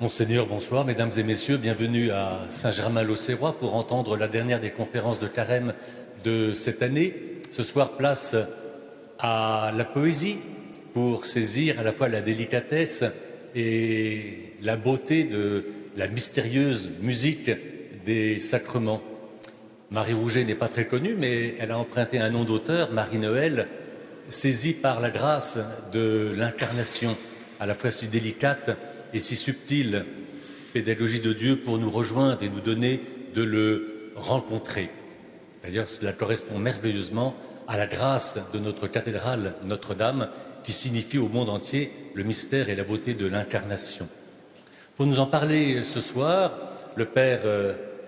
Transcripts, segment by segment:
Monseigneur, bonsoir. Mesdames et messieurs, bienvenue à Saint-Germain-l'Auxerrois pour entendre la dernière des conférences de carême de cette année. Ce soir, place à la poésie pour saisir à la fois la délicatesse et la beauté de la mystérieuse musique des sacrements. Marie Rouget n'est pas très connue, mais elle a emprunté un nom d'auteur, Marie-Noël, saisie par la grâce de l'incarnation, à la fois si délicate et si subtile, pédagogie de Dieu pour nous rejoindre et nous donner de le rencontrer. D'ailleurs, cela correspond merveilleusement à la grâce de notre cathédrale Notre-Dame, qui signifie au monde entier le mystère et la beauté de l'incarnation. Pour nous en parler ce soir, le père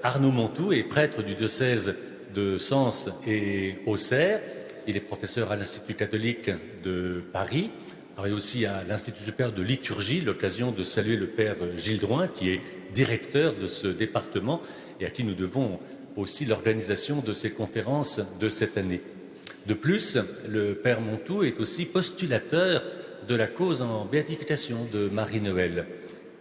Arnaud Montou est prêtre du diocèse de Sens et Auxerre. Il est professeur à l'Institut catholique de Paris. Il travaille aussi à l'Institut supérieur de liturgie, l'occasion de saluer le père Gilles Drouin, qui est directeur de ce département et à qui nous devons aussi l'organisation de ces conférences de cette année. De plus, le père Montou est aussi postulateur de la cause en béatification de Marie-Noël.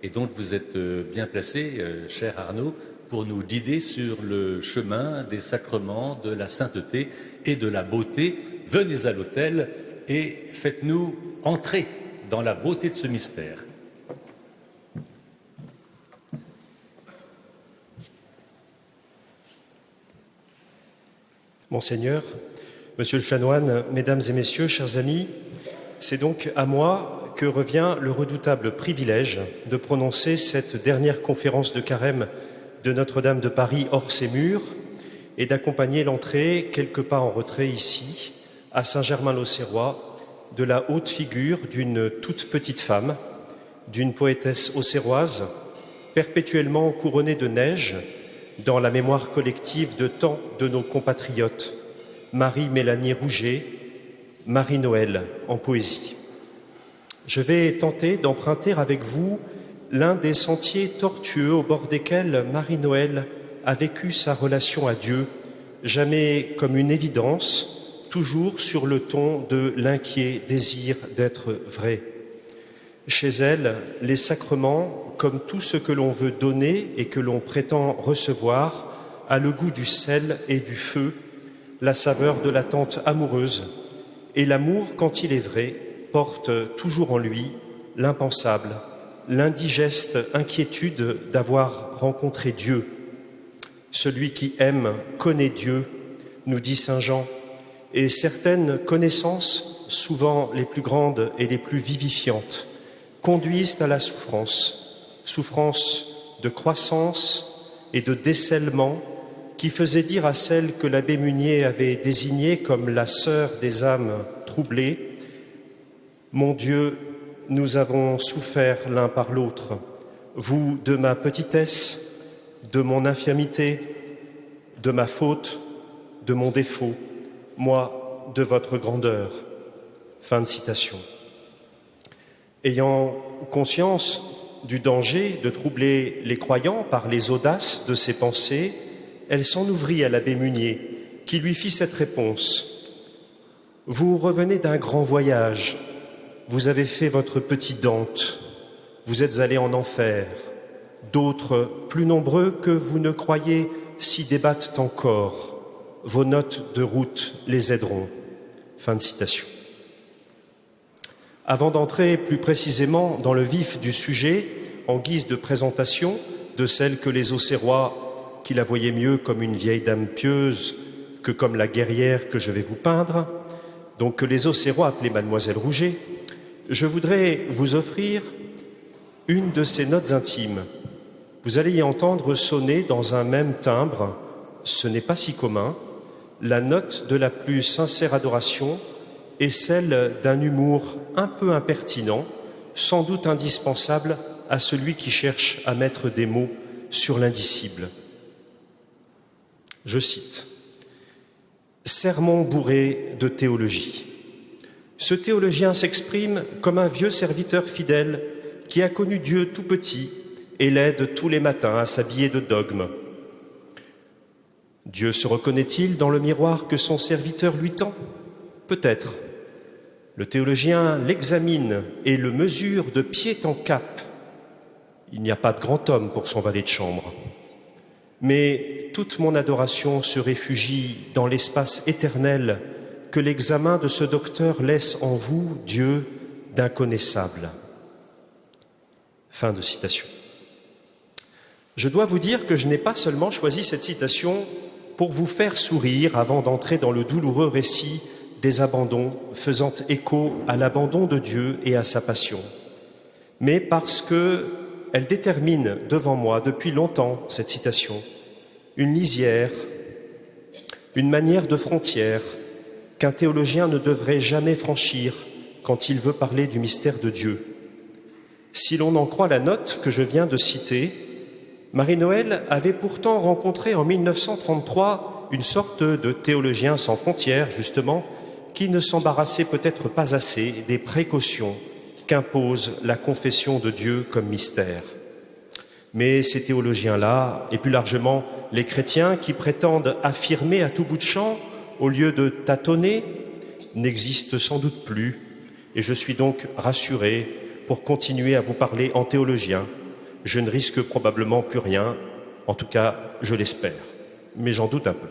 Et donc vous êtes bien placé, cher Arnaud, pour nous guider sur le chemin des sacrements, de la sainteté et de la beauté. Venez à l'autel et faites-nous entrer dans la beauté de ce mystère. Monseigneur, Monsieur le chanoine, Mesdames et Messieurs, chers amis, c'est donc à moi que revient le redoutable privilège de prononcer cette dernière conférence de carême de Notre-Dame de Paris hors ses murs et d'accompagner l'entrée, quelques pas en retrait ici, à Saint-Germain-l'Auxerrois, de la haute figure d'une toute petite femme, d'une poétesse auxerroise, perpétuellement couronnée de neige dans la mémoire collective de tant de nos compatriotes, Marie-Mélanie Rouget, Marie-Noël en poésie. Je vais tenter d'emprunter avec vous l'un des sentiers tortueux au bord desquels Marie-Noël a vécu sa relation à Dieu, jamais comme une évidence, toujours sur le ton de l'inquiet désir d'être vrai. Chez elle, les sacrements, comme tout ce que l'on veut donner et que l'on prétend recevoir, a le goût du sel et du feu, la saveur de l'attente amoureuse, et l'amour, quand il est vrai, porte toujours en lui l'impensable, l'indigeste inquiétude d'avoir rencontré Dieu. Celui qui aime connaît Dieu, nous dit saint Jean, et certaines connaissances, souvent les plus grandes et les plus vivifiantes, conduisent à la souffrance, souffrance de croissance et de décèlement qui faisait dire à celle que l'abbé Munier avait désignée comme la sœur des âmes troublées, « Mon Dieu, nous avons souffert l'un par l'autre, vous de ma petitesse, de mon infirmité, de ma faute, de mon défaut, moi de votre grandeur. » Fin de citation. Ayant conscience du danger de troubler les croyants par les audaces de ses pensées, elle s'en ouvrit à l'abbé Munier, qui lui fit cette réponse. « Vous revenez d'un grand voyage, vous avez fait votre petit Dante, vous êtes allés en enfer, d'autres, plus nombreux que vous ne croyez, s'y débattent encore. Vos notes de route les aideront. » Fin de citation. Avant d'entrer plus précisément dans le vif du sujet, en guise de présentation de celle que les Auxerrois, qui la voyaient mieux comme une vieille dame pieuse que comme la guerrière que je vais vous peindre, donc que les Auxerrois appelaient Mademoiselle Rouget, je voudrais vous offrir une de ces notes intimes. Vous allez y entendre sonner dans un même timbre, ce n'est pas si commun, la note de la plus sincère adoration et celle d'un humour un peu impertinent, sans doute indispensable à celui qui cherche à mettre des mots sur l'indicible. Je cite « Sermon bourré de théologie. Ce théologien s'exprime comme un vieux serviteur fidèle qui a connu Dieu tout petit et l'aide tous les matins à s'habiller de dogmes. Dieu se reconnaît-il dans le miroir que son serviteur lui tend? Peut-être. Le théologien l'examine et le mesure de pied en cap. Il n'y a pas de grand homme pour son valet de chambre. Mais toute mon adoration se réfugie dans l'espace éternel que l'examen de ce docteur laisse en vous, Dieu, d'inconnaissable. » Fin de citation. Je dois vous dire que je n'ai pas seulement choisi cette citation pour vous faire sourire avant d'entrer dans le douloureux récit des abandons faisant écho à l'abandon de Dieu et à sa passion, mais parce qu'elle détermine devant moi depuis longtemps, cette citation, une lisière, une manière de frontière qu'un théologien ne devrait jamais franchir quand il veut parler du mystère de Dieu. Si l'on en croit la note que je viens de citer, Marie-Noël avait pourtant rencontré en 1933 une sorte de théologien sans frontières, justement, qui ne s'embarrassait peut-être pas assez des précautions qu'impose la confession de Dieu comme mystère. Mais ces théologiens-là, et plus largement les chrétiens qui prétendent affirmer à tout bout de champ, au lieu de tâtonner, n'existent sans doute plus, et je suis donc rassuré pour continuer à vous parler en théologien. Je ne risque probablement plus rien, en tout cas je l'espère, mais j'en doute un peu.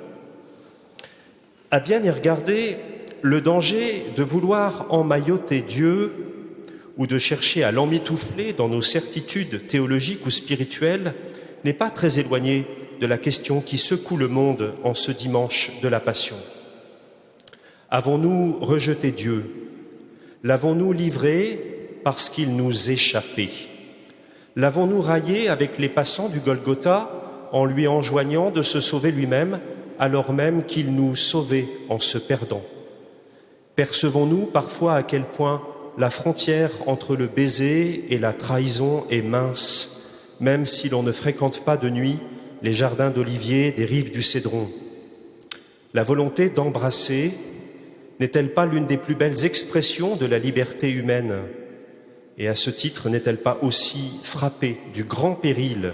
À bien y regarder, le danger de vouloir emmailloter Dieu ou de chercher à l'emmitoufler dans nos certitudes théologiques ou spirituelles n'est pas très éloigné de la question qui secoue le monde en ce dimanche de la Passion. Avons-nous rejeté Dieu? L'avons-nous livré parce qu'il nous échappait? L'avons-nous raillé avec les passants du Golgotha en lui enjoignant de se sauver lui-même alors même qu'il nous sauvait en se perdant? Percevons-nous parfois à quel point la frontière entre le baiser et la trahison est mince, même si l'on ne fréquente pas de nuit les jardins d'oliviers des rives du Cédron? La volonté d'embrasser n'est-elle pas l'une des plus belles expressions de la liberté humaine? Et à ce titre, n'est-elle pas aussi frappée du grand péril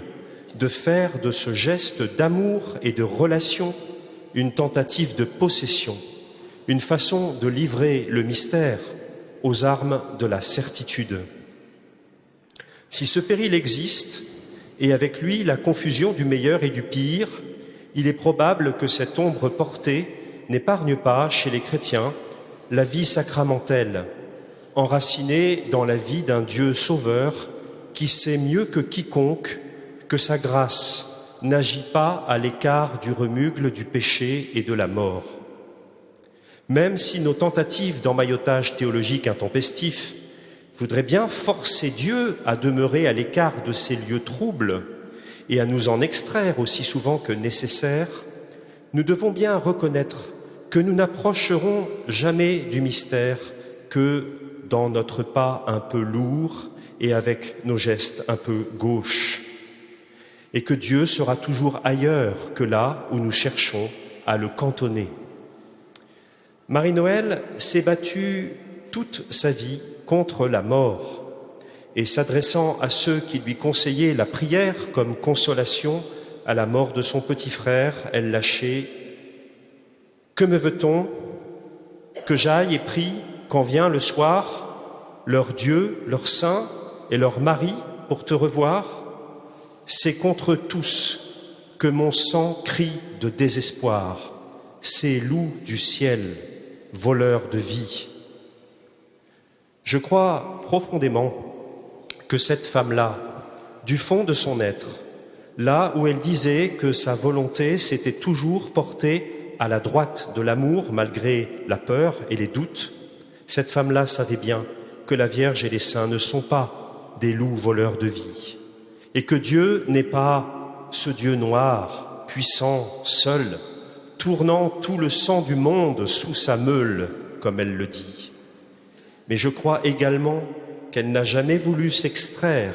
de faire de ce geste d'amour et de relation une tentative de possession, une façon de livrer le mystère aux armes de la certitude? Si ce péril existe, et avec lui la confusion du meilleur et du pire, il est probable que cette ombre portée n'épargne pas, chez les chrétiens, la vie sacramentelle, enracinée dans la vie d'un Dieu sauveur qui sait mieux que quiconque que sa grâce n'agit pas à l'écart du remugle du péché et de la mort. Même si nos tentatives d'emmaillotage théologique intempestif voudraient bien forcer Dieu à demeurer à l'écart de ces lieux troubles et à nous en extraire aussi souvent que nécessaire, nous devons bien reconnaître que nous n'approcherons jamais du mystère que dans notre pas un peu lourd et avec nos gestes un peu gauches, et que Dieu sera toujours ailleurs que là où nous cherchons à le cantonner. Marie-Noël s'est battue toute sa vie contre la mort, et s'adressant à ceux qui lui conseillaient la prière comme consolation à la mort de son petit frère, elle lâchait: « Que me veut-on? Que j'aille et prie quand vient le soir leur Dieu, leur saint et leur mari pour te revoir? C'est contre tous que mon sang crie de désespoir, ces loups du ciel, voleurs de vie. » Je crois profondément que cette femme-là, du fond de son être, là où elle disait que sa volonté s'était toujours portée à la droite de l'amour malgré la peur et les doutes, cette femme-là savait bien que la Vierge et les saints ne sont pas des loups voleurs de vie, et que Dieu n'est pas ce Dieu noir, puissant, seul, tournant tout le sang du monde sous sa meule, comme elle le dit. Mais je crois également qu'elle n'a jamais voulu s'extraire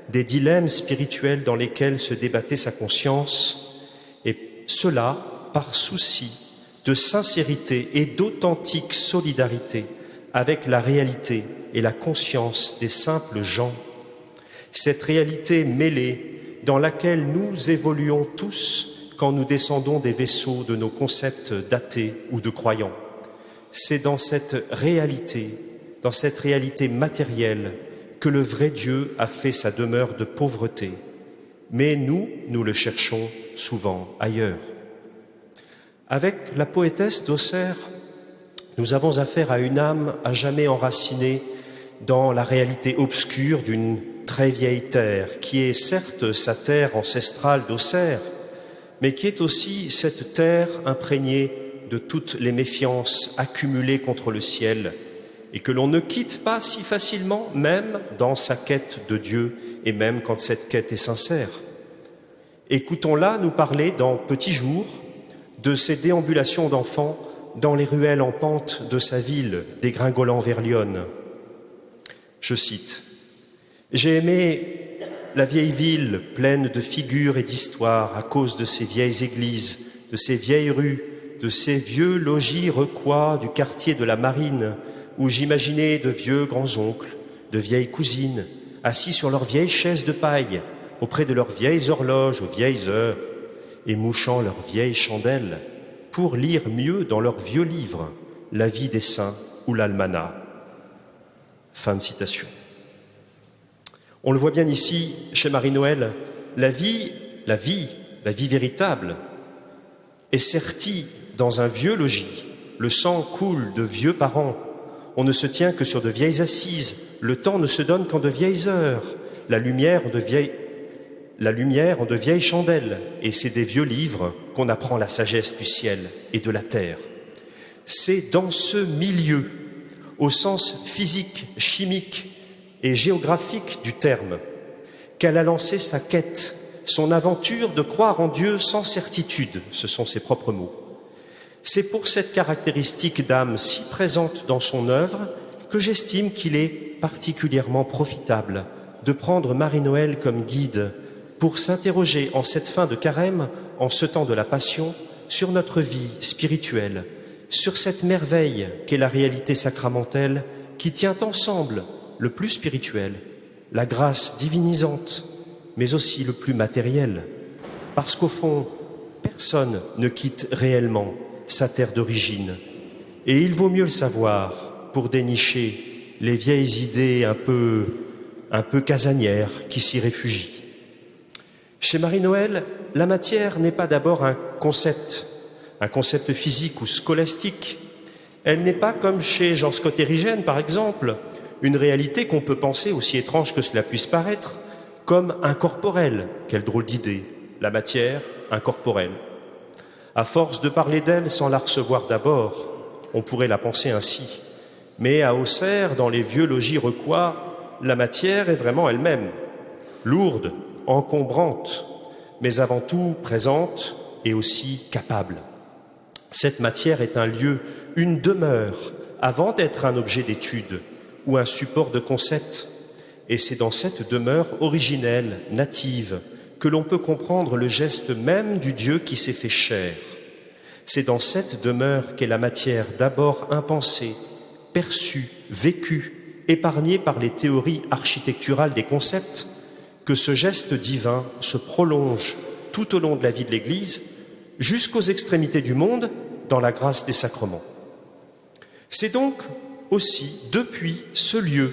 des dilemmes spirituels dans lesquels se débattait sa conscience, et cela par souci de sincérité et d'authentique solidarité avec la réalité et la conscience des simples gens, cette réalité mêlée dans laquelle nous évoluons tous quand nous descendons des vaisseaux de nos concepts d'athées ou de croyants. C'est dans cette réalité matérielle que le vrai Dieu a fait sa demeure de pauvreté, mais nous le cherchons souvent ailleurs. Avec la poétesse d'Auxerre, nous avons affaire à une âme à jamais enracinée dans la réalité obscure d'une très vieille terre, qui est certes sa terre ancestrale d'Auxerre, mais qui est aussi cette terre imprégnée de toutes les méfiances accumulées contre le ciel, et que l'on ne quitte pas si facilement, même dans sa quête de Dieu, et même quand cette quête est sincère. Écoutons-la nous parler dans Petit Jour de ses déambulations d'enfants dans les ruelles en pente de sa ville, dégringolant vers Lyon. Je cite, « J'ai aimé la vieille ville pleine de figures et d'histoires à cause de ses vieilles églises, de ses vieilles rues, de ces vieux logis recois du quartier de la Marine, où j'imaginais de vieux grands-oncles, de vieilles cousines, assis sur leurs vieilles chaises de paille, auprès de leurs vieilles horloges aux vieilles heures, et mouchant leurs vieilles chandelles, pour lire mieux dans leurs vieux livres la vie des saints ou l'almanach. » Fin de citation. On le voit bien ici, chez Marie-Noël, la vie véritable, est sertie dans un vieux logis. Le sang coule de vieux parents. On ne se tient que sur de vieilles assises. Le temps ne se donne qu'en de vieilles heures. La lumière en de vieilles chandelles. Et c'est des vieux livres qu'on apprend la sagesse du ciel et de la terre. C'est dans ce milieu, au sens physique, chimique et géographique du terme, qu'elle a lancé sa quête, son aventure de croire en Dieu sans certitude, ce sont ses propres mots. C'est pour cette caractéristique d'âme si présente dans son œuvre que j'estime qu'il est particulièrement profitable de prendre Marie-Noël comme guide pour s'interroger en cette fin de carême, en ce temps de la Passion, sur notre vie spirituelle, sur cette merveille qu'est la réalité sacramentelle qui tient ensemble le plus spirituel, la grâce divinisante, mais aussi le plus matériel, parce qu'au fond, personne ne quitte réellement sa terre d'origine, et il vaut mieux le savoir pour dénicher les vieilles idées un peu casanières qui s'y réfugient. Chez Marie-Noël, la matière n'est pas d'abord un concept physique ou scolastique. Elle n'est pas comme chez Jean Scott Érigène, par exemple, une réalité qu'on peut penser, aussi étrange que cela puisse paraître, comme incorporelle. Quelle drôle d'idée, la matière incorporelle. À force de parler d'elle sans la recevoir d'abord, on pourrait la penser ainsi. Mais à Auxerre, dans les vieux logis recois, la matière est vraiment elle-même, lourde, encombrante, mais avant tout présente et aussi capable. Cette matière est un lieu, une demeure, avant d'être un objet d'étude ou un support de concept. Et c'est dans cette demeure originelle, native, que l'on peut comprendre le geste même du Dieu qui s'est fait chair. C'est dans cette demeure qu'est la matière d'abord impensée, perçue, vécue, épargnée par les théories architecturales des concepts, que ce geste divin se prolonge tout au long de la vie de l'Église, jusqu'aux extrémités du monde, dans la grâce des sacrements. C'est donc aussi depuis ce lieu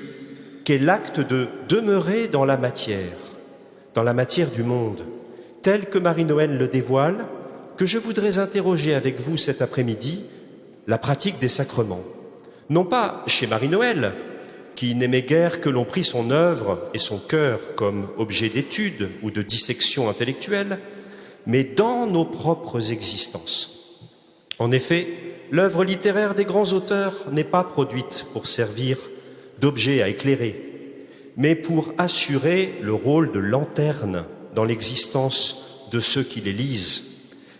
qu'est l'acte de demeurer dans la matière du monde, tel que Marie-Noël le dévoile, que je voudrais interroger avec vous cet après-midi la pratique des sacrements. Non pas chez Marie-Noël, qui n'aimait guère que l'on prît son œuvre et son cœur comme objet d'étude ou de dissection intellectuelle, mais dans nos propres existences. En effet, l'œuvre littéraire des grands auteurs n'est pas produite pour servir d'objet à éclairer, mais pour assurer le rôle de lanterne dans l'existence de ceux qui les lisent.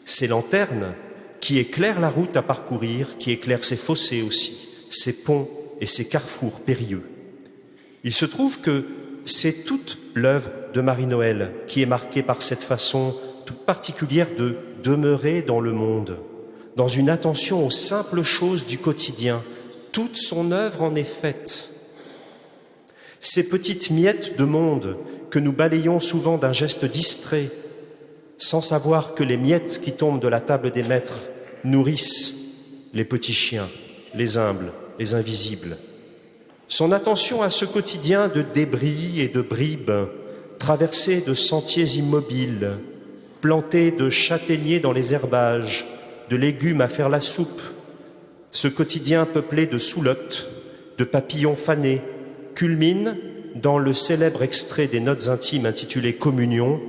Ces lanternes qui éclairent la route à parcourir, qui éclairent ces fossés aussi, ces ponts et ces carrefours périlleux. Il se trouve que c'est toute l'œuvre de Marie-Noël qui est marquée par cette façon toute particulière de demeurer dans le monde, dans une attention aux simples choses du quotidien. Toute son œuvre en est faite. Ces petites miettes de monde que nous balayons souvent d'un geste distrait, sans savoir que les miettes qui tombent de la table des maîtres nourrissent les petits chiens, les humbles, les invisibles. son attention à ce quotidien de débris et de bribes, traversé de sentiers immobiles, planté de châtaigniers dans les herbages, de légumes à faire la soupe, ce quotidien peuplé de soulottes, de papillons fanés, culmine dans le célèbre extrait des notes intimes intitulé « Communion »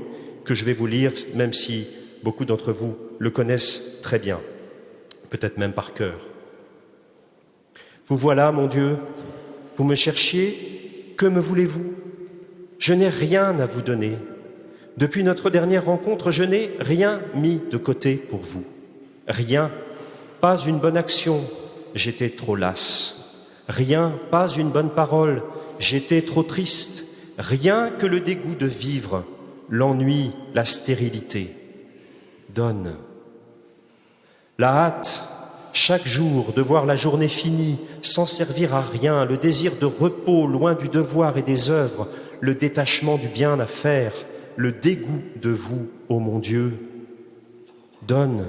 que je vais vous lire, même si beaucoup d'entre vous le connaissent très bien, peut-être même par cœur. Vous voilà, mon Dieu, vous me cherchiez, que me voulez-vous? Je n'ai rien à vous donner. Depuis notre dernière rencontre, je n'ai rien mis de côté pour vous. Rien, pas une bonne action, j'étais trop lasse. Rien, pas une bonne parole, j'étais trop triste. Rien que le dégoût de vivre, l'ennui, la stérilité. Donne. La hâte, chaque jour, de voir la journée finie, sans servir à rien, le désir de repos loin du devoir et des œuvres, le détachement du bien à faire, le dégoût de vous, ô mon Dieu. Donne.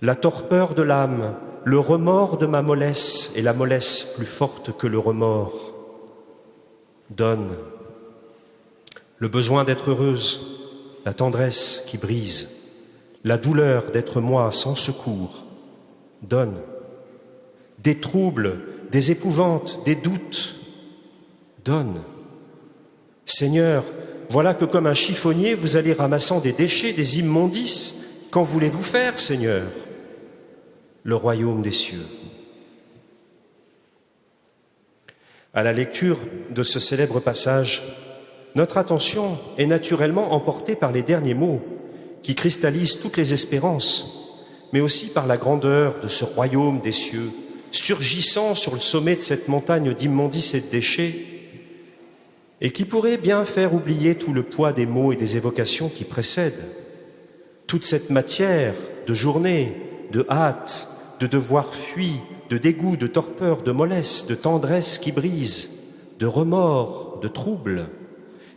La torpeur de l'âme, le remords de ma mollesse, et la mollesse plus forte que le remords. Donne. Le besoin d'être heureuse, la tendresse qui brise, la douleur d'être moi sans secours. Donne. Des troubles, des épouvantes, des doutes. Donne. Seigneur, voilà que comme un chiffonnier, vous allez ramassant des déchets, des immondices. Qu'en voulez-vous faire, Seigneur? Le royaume des cieux. À la lecture de ce célèbre passage, notre attention est naturellement emportée par les derniers mots qui cristallisent toutes les espérances, mais aussi par la grandeur de ce royaume des cieux, surgissant sur le sommet de cette montagne d'immondices et de déchets, et qui pourrait bien faire oublier tout le poids des mots et des évocations qui précèdent. Toute cette matière de journée, de hâte, de devoir fui, de dégoût, de torpeur, de mollesse, de tendresse qui brise, de remords, de troubles,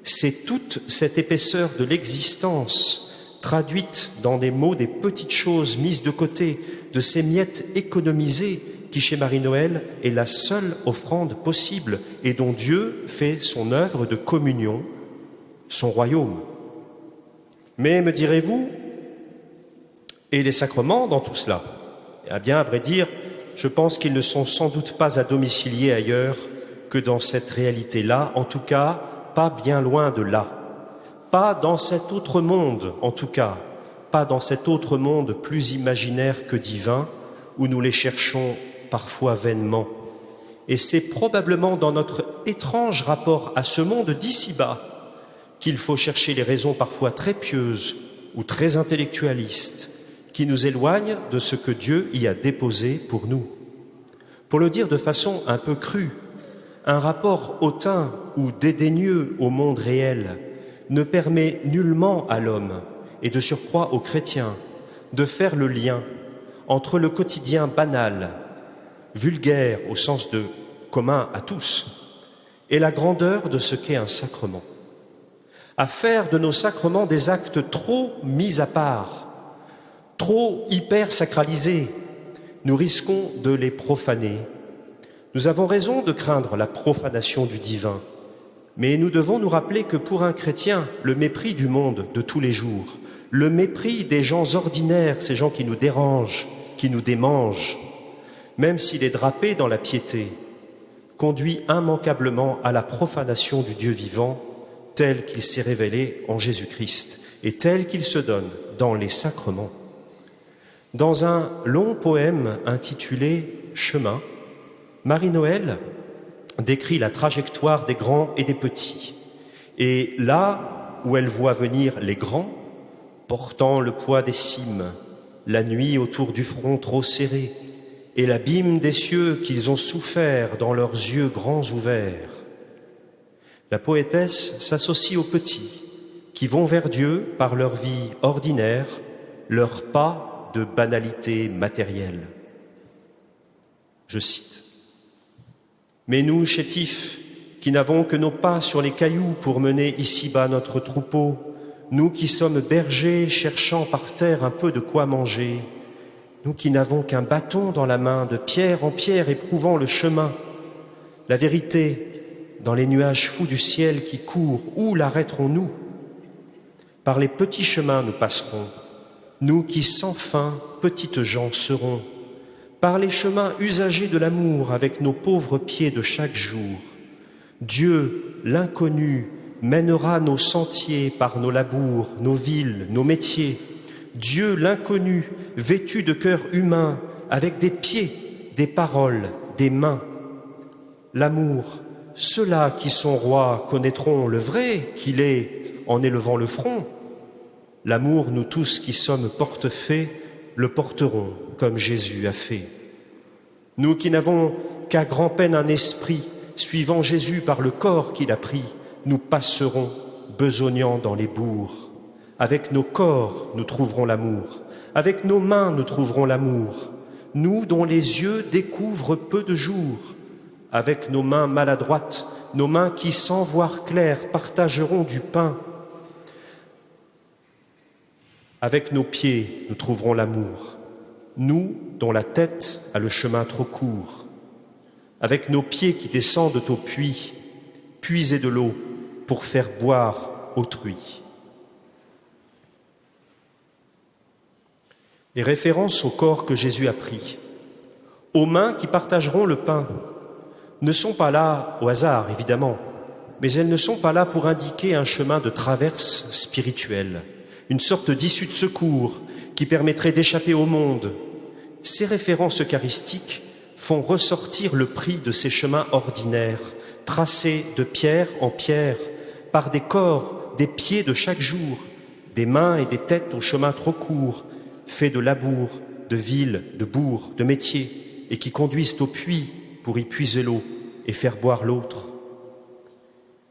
c'est toute cette épaisseur de l'existence traduite dans des mots, des petites choses mises de côté, de ces miettes économisées qui, chez Marie-Noël, est la seule offrande possible et dont Dieu fait son œuvre de communion, son royaume. Mais, me direz-vous, et les sacrements dans tout cela? Eh bien, à vrai dire, je pense qu'ils ne sont sans doute pas à domicilier ailleurs que dans cette réalité-là, en tout cas, pas bien loin de là. Pas dans cet autre monde, en tout cas, pas dans cet autre monde plus imaginaire que divin, où nous les cherchons parfois vainement. Et c'est probablement dans notre étrange rapport à ce monde d'ici-bas qu'il faut chercher les raisons parfois très pieuses ou très intellectualistes qui nous éloignent de ce que Dieu y a déposé pour nous. Pour le dire de façon un peu crue, un rapport hautain ou dédaigneux au monde réel ne permet nullement à l'homme, et de surcroît aux chrétiens, de faire le lien entre le quotidien banal, vulgaire au sens de commun à tous, et la grandeur de ce qu'est un sacrement. À faire de nos sacrements des actes trop mis à part, trop hyper sacralisés, nous risquons de les profaner. Nous avons raison de craindre la profanation du divin, mais nous devons nous rappeler que pour un chrétien, le mépris du monde de tous les jours, le mépris des gens ordinaires, ces gens qui nous dérangent, qui nous démangent, même s'il est drapé dans la piété, conduit immanquablement à la profanation du Dieu vivant tel qu'il s'est révélé en Jésus-Christ et tel qu'il se donne dans les sacrements. Dans un long poème intitulé « Chemin », Marie-Noël décrit la trajectoire des grands et des petits. Et là où elle voit venir les grands, portant le poids des cimes, la nuit autour du front trop serré, et l'abîme des cieux qu'ils ont souffert dans leurs yeux grands ouverts, la poétesse s'associe aux petits qui vont vers Dieu par leur vie ordinaire, leur pas de banalité matérielle. Je cite. « Mais nous, chétifs, qui n'avons que nos pas sur les cailloux pour mener ici-bas notre troupeau, nous qui sommes bergers cherchant par terre un peu de quoi manger, nous qui n'avons qu'un bâton dans la main, de pierre en pierre éprouvant le chemin, La vérité, dans les nuages fous du ciel qui courent, où l'arrêterons-nous? Par les petits chemins nous passerons, nous qui sans fin, petites gens serons, par les chemins usagés de l'amour avec nos pauvres pieds de chaque jour. Dieu, l'inconnu, mènera nos sentiers par nos labours, nos villes, nos métiers. Dieu, l'inconnu, vêtu de cœur humain, avec des pieds, des paroles, des mains. L'amour, ceux-là qui sont rois connaîtront le vrai qu'il est en élevant le front. L'amour, nous tous qui sommes portefaits, le porterons comme Jésus a fait. Nous qui n'avons qu'à grand-peine un esprit, suivant Jésus par le corps qu'il a pris, nous passerons besognant dans les bourgs. Avec nos corps, nous trouverons l'amour. Avec nos mains, nous trouverons l'amour. Nous dont les yeux découvrent peu de jours. Avec nos mains maladroites, nos mains qui, sans voir clair, partageront du pain. Avec nos pieds, nous trouverons l'amour. Nous, dont la tête a le chemin trop court. Avec nos pieds qui descendent au puits, puiser de l'eau pour faire boire autrui. Les références au corps que Jésus a pris, aux mains qui partageront le pain, ne sont pas là au hasard, évidemment, mais elles ne sont pas là pour indiquer un chemin de traverse spirituelle, une sorte d'issue de secours qui permettrait d'échapper au monde. Ces références eucharistiques font ressortir le prix de ces chemins ordinaires, tracés de pierre en pierre, par des corps, des pieds de chaque jour, des mains et des têtes au chemin trop court, faits de labour, de villes, de bourgs, de métiers, et qui conduisent au puits pour y puiser l'eau et faire boire l'autre.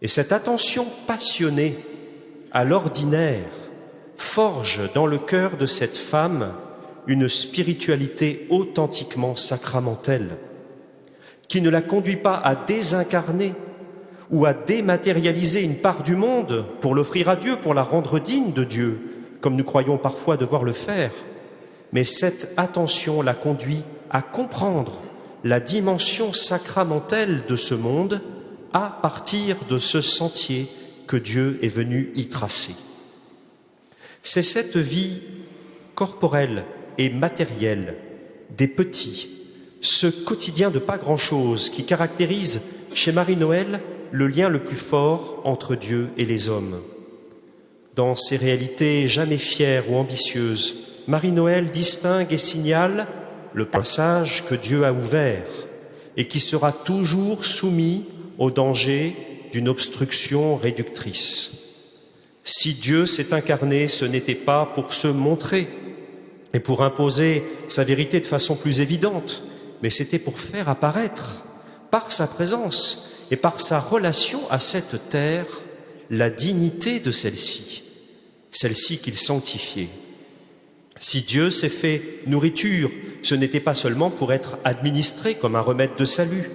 Et cette attention passionnée à l'ordinaire forge dans le cœur de cette femme une spiritualité authentiquement sacramentelle, qui ne la conduit pas à désincarner ou à dématérialiser une part du monde pour l'offrir à Dieu, pour la rendre digne de Dieu, comme nous croyons parfois devoir le faire. Mais cette attention la conduit à comprendre la dimension sacramentelle de ce monde à partir de ce sentier que Dieu est venu y tracer. C'est cette vie corporelle et matérielle des petits, ce quotidien de pas grand-chose qui caractérise chez Marie-Noël le lien le plus fort entre Dieu et les hommes. Dans ces réalités jamais fières ou ambitieuses, Marie-Noël distingue et signale le passage que Dieu a ouvert et qui sera toujours soumis au danger d'une obstruction réductrice. Si Dieu s'est incarné, ce n'était pas pour se montrer et pour imposer sa vérité de façon plus évidente, mais c'était pour faire apparaître, par sa présence et par sa relation à cette terre, la dignité de celle-ci qu'il sanctifiait. Si Dieu s'est fait nourriture, ce n'était pas seulement pour être administré comme un remède de salut,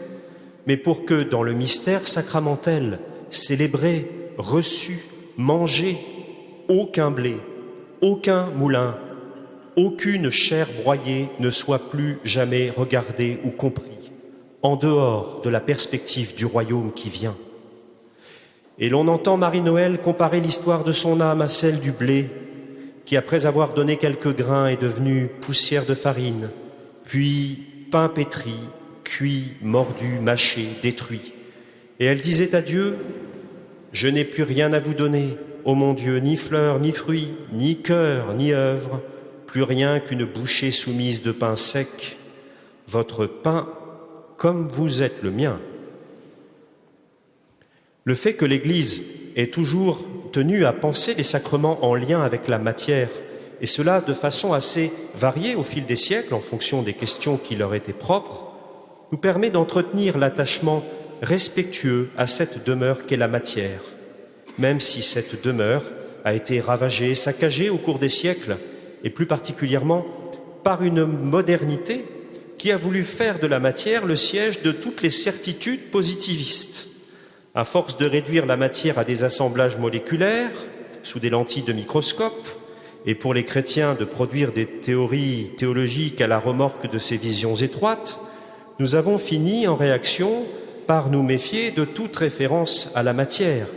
mais pour que, dans le mystère sacramentel, célébré, reçu, mangé, aucun blé, aucun moulin, aucune chair broyée ne soit plus jamais regardée ou compris, en dehors de la perspective du royaume qui vient. Et l'on entend Marie-Noël comparer l'histoire de son âme à celle du blé, qui, après avoir donné quelques grains, est devenu poussière de farine, puis pain pétri, cuit, mordu, mâché, détruit. Et elle disait à Dieu, « Je n'ai plus rien à vous donner, ô mon Dieu, ni fleurs, ni fruits, ni cœur, ni œuvre, plus rien qu'une bouchée soumise de pain sec, votre pain comme vous êtes le mien. » Le fait que l'Église ait toujours tenu à penser les sacrements en lien avec la matière, et cela de façon assez variée au fil des siècles en fonction des questions qui leur étaient propres, nous permet d'entretenir l'attachement respectueux à cette demeure qu'est la matière, même si cette demeure a été ravagée, saccagée au cours des siècles, et plus particulièrement par une modernité qui a voulu faire de la matière le siège de toutes les certitudes positivistes. À force de réduire la matière à des assemblages moléculaires, sous des lentilles de microscope, et pour les chrétiens de produire des théories théologiques à la remorque de ces visions étroites, nous avons fini en réaction par nous méfier de toute référence à la matière,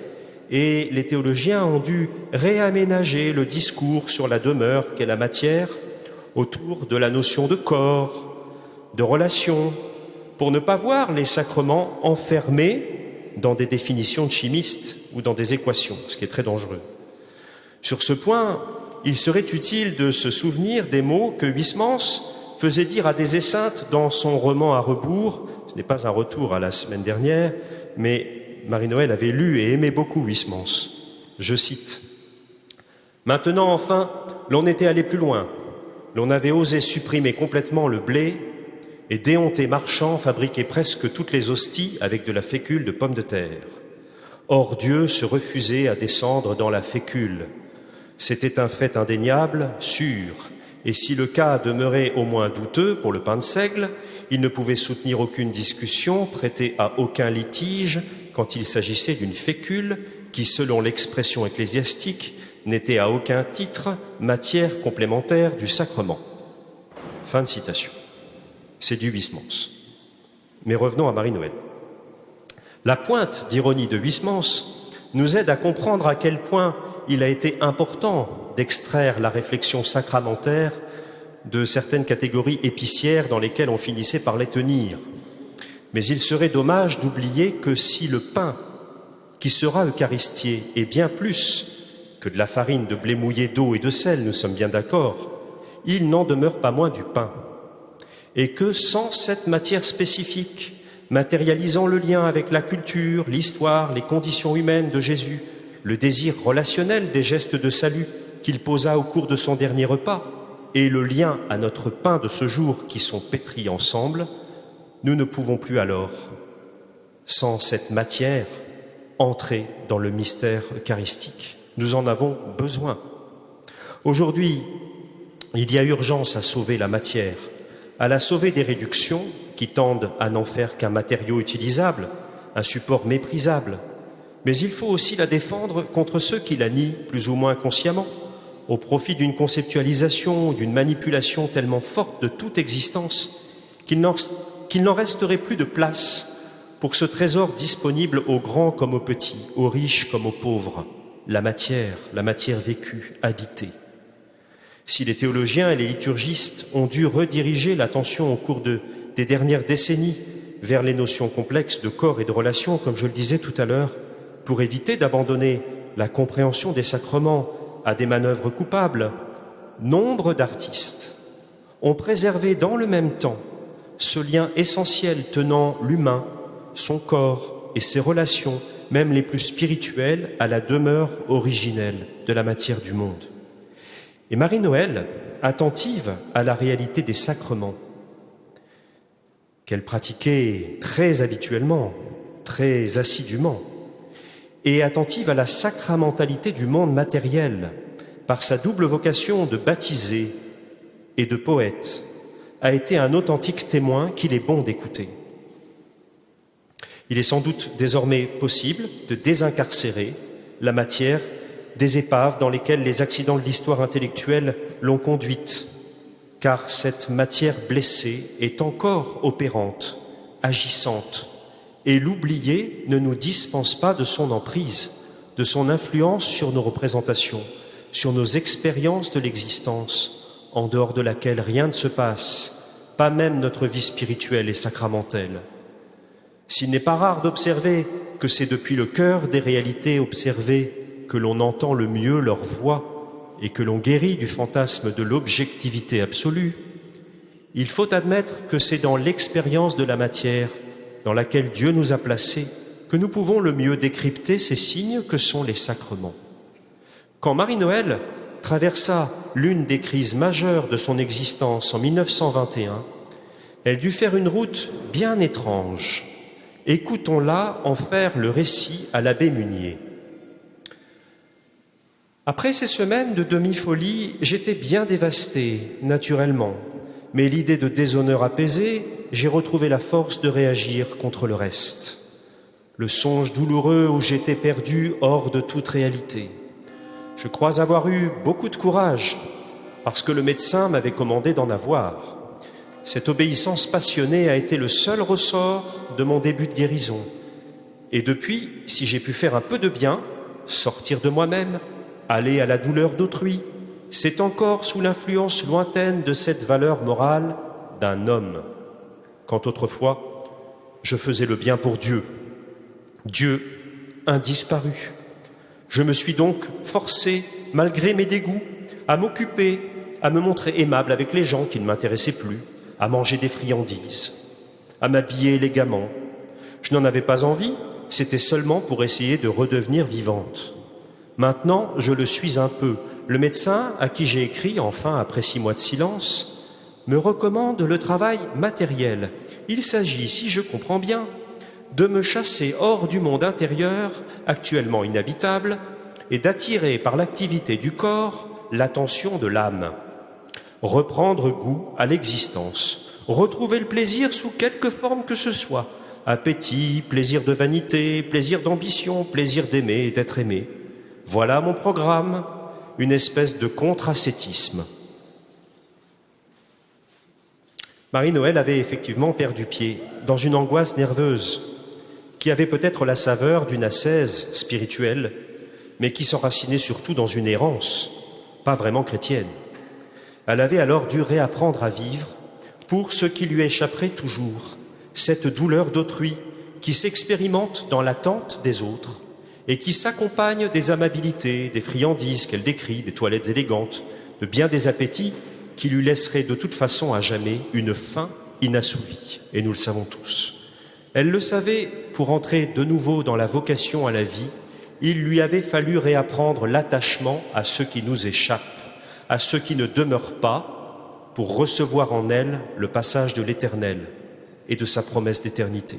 et les théologiens ont dû réaménager le discours sur la demeure qu'est la matière autour de la notion de corps, de relation, pour ne pas voir les sacrements enfermés dans des définitions de chimistes ou dans des équations, ce qui est très dangereux. Sur ce point, il serait utile de se souvenir des mots que Huysmans faisait dire à des esseintes dans son roman À rebours. Ce n'est pas un retour à la semaine dernière, mais Marie-Noël avait lu et aimé beaucoup Huysmans. Je cite : « Maintenant, enfin, l'on était allé plus loin. L'on avait osé supprimer complètement le blé et déhontés marchands fabriquaient presque toutes les hosties avec de la fécule de pommes de terre. Or Dieu se refusait à descendre dans la fécule. C'était un fait indéniable, sûr, et si le cas demeurait au moins douteux pour le pain de seigle, il ne pouvait soutenir aucune discussion, prêter à aucun litige quand il s'agissait d'une fécule qui, selon l'expression ecclésiastique, n'était à aucun titre matière complémentaire du sacrement. » Fin de citation. C'est du Huysmans. Mais revenons à Marie-Noël. La pointe d'ironie de Huysmans nous aide à comprendre à quel point il a été important d'extraire la réflexion sacramentaire de certaines catégories épicières dans lesquelles on finissait par les tenir. Mais il serait dommage d'oublier que si le pain qui sera eucharistié est bien plus que de la farine de blé mouillé, d'eau et de sel, nous sommes bien d'accord, il n'en demeure pas moins du pain. Et que sans cette matière spécifique, matérialisant le lien avec la culture, l'histoire, les conditions humaines de Jésus, le désir relationnel des gestes de salut qu'il posa au cours de son dernier repas, et le lien à notre pain de ce jour qui sont pétris ensemble, nous ne pouvons plus alors, sans cette matière, entrer dans le mystère eucharistique. Nous en avons besoin. Aujourd'hui, il y a urgence à sauver la matière, à la sauver des réductions qui tendent à n'en faire qu'un matériau utilisable, un support méprisable. Mais il faut aussi la défendre contre ceux qui la nient plus ou moins consciemment, au profit d'une conceptualisation ou d'une manipulation tellement forte de toute existence qu'il n'en resterait plus de place pour ce trésor disponible aux grands comme aux petits, aux riches comme aux pauvres, la matière vécue, habitée. Si les théologiens et les liturgistes ont dû rediriger l'attention au cours des dernières décennies vers les notions complexes de corps et de relation, comme je le disais tout à l'heure, pour éviter d'abandonner la compréhension des sacrements à des manœuvres coupables, nombre d'artistes ont préservé dans le même temps ce lien essentiel tenant l'humain, son corps et ses relations, même les plus spirituelles, à la demeure originelle de la matière du monde. Et Marie-Noël, attentive à la réalité des sacrements, qu'elle pratiquait très habituellement, très assidûment, et attentive à la sacramentalité du monde matériel, par sa double vocation de baptisé et de poète, a été un authentique témoin qu'il est bon d'écouter. Il est sans doute désormais possible de désincarcérer la matière des épaves dans lesquelles les accidents de l'histoire intellectuelle l'ont conduite, car cette matière blessée est encore opérante, agissante, et l'oublier ne nous dispense pas de son emprise, de son influence sur nos représentations, sur nos expériences de l'existence, en dehors de laquelle rien ne se passe, pas même notre vie spirituelle et sacramentelle. S'il n'est pas rare d'observer que c'est depuis le cœur des réalités observées que l'on entend le mieux leur voix et que l'on guérit du fantasme de l'objectivité absolue, il faut admettre que c'est dans l'expérience de la matière dans laquelle Dieu nous a placés que nous pouvons le mieux décrypter ces signes que sont les sacrements. Quand Marie-Noël traversa l'une des crises majeures de son existence en 1921, elle dut faire une route bien étrange. Écoutons-la en faire le récit à l'abbé Munier. Après ces semaines de demi-folie, j'étais bien dévasté, naturellement, mais l'idée de déshonneur apaisée, j'ai retrouvé la force de réagir contre le reste. Le songe douloureux où j'étais perdu hors de toute réalité. Je crois avoir eu beaucoup de courage, parce que le médecin m'avait commandé d'en avoir. cette obéissance passionnée a été le seul ressort de mon début de guérison. Et depuis, si j'ai pu faire un peu de bien, sortir de moi-même, aller à la douleur d'autrui, c'est encore sous l'influence lointaine de cette valeur morale d'un homme. Quand autrefois, je faisais le bien pour Dieu, Dieu indisparu. Je me suis donc forcé, malgré mes dégoûts, à m'occuper, à me montrer aimable avec les gens qui ne m'intéressaient plus, à manger des friandises, à m'habiller élégamment. Je n'en avais pas envie, c'était seulement pour essayer de redevenir vivante. Maintenant, je le suis un peu. Le médecin, à qui j'ai écrit, enfin après 6 mois de silence, me recommande le travail matériel. Il s'agit, si je comprends bien, de me chasser hors du monde intérieur, actuellement inhabitable, et d'attirer par l'activité du corps l'attention de l'âme. Reprendre goût à l'existence, retrouver le plaisir sous quelque forme que ce soit, appétit, plaisir de vanité, plaisir d'ambition, plaisir d'aimer et d'être aimé. Voilà mon programme, une espèce de contre-ascétisme. Marie-Noël avait effectivement perdu pied dans une angoisse nerveuse qui avait peut-être la saveur d'une ascèse spirituelle, mais qui s'enracinait surtout dans une errance, pas vraiment chrétienne. Elle avait alors dû réapprendre à vivre pour ce qui lui échapperait toujours, cette douleur d'autrui qui s'expérimente dans l'attente des autres et qui s'accompagne des amabilités, des friandises qu'elle décrit, des toilettes élégantes, de bien des appétits qui lui laisseraient de toute façon à jamais une faim inassouvie. Et nous le savons tous. Elle le savait, pour entrer de nouveau dans la vocation à la vie, il lui avait fallu réapprendre l'attachement à ce qui nous échappe, à ce qui ne demeure pas, pour recevoir en elle le passage de l'éternel et de sa promesse d'éternité.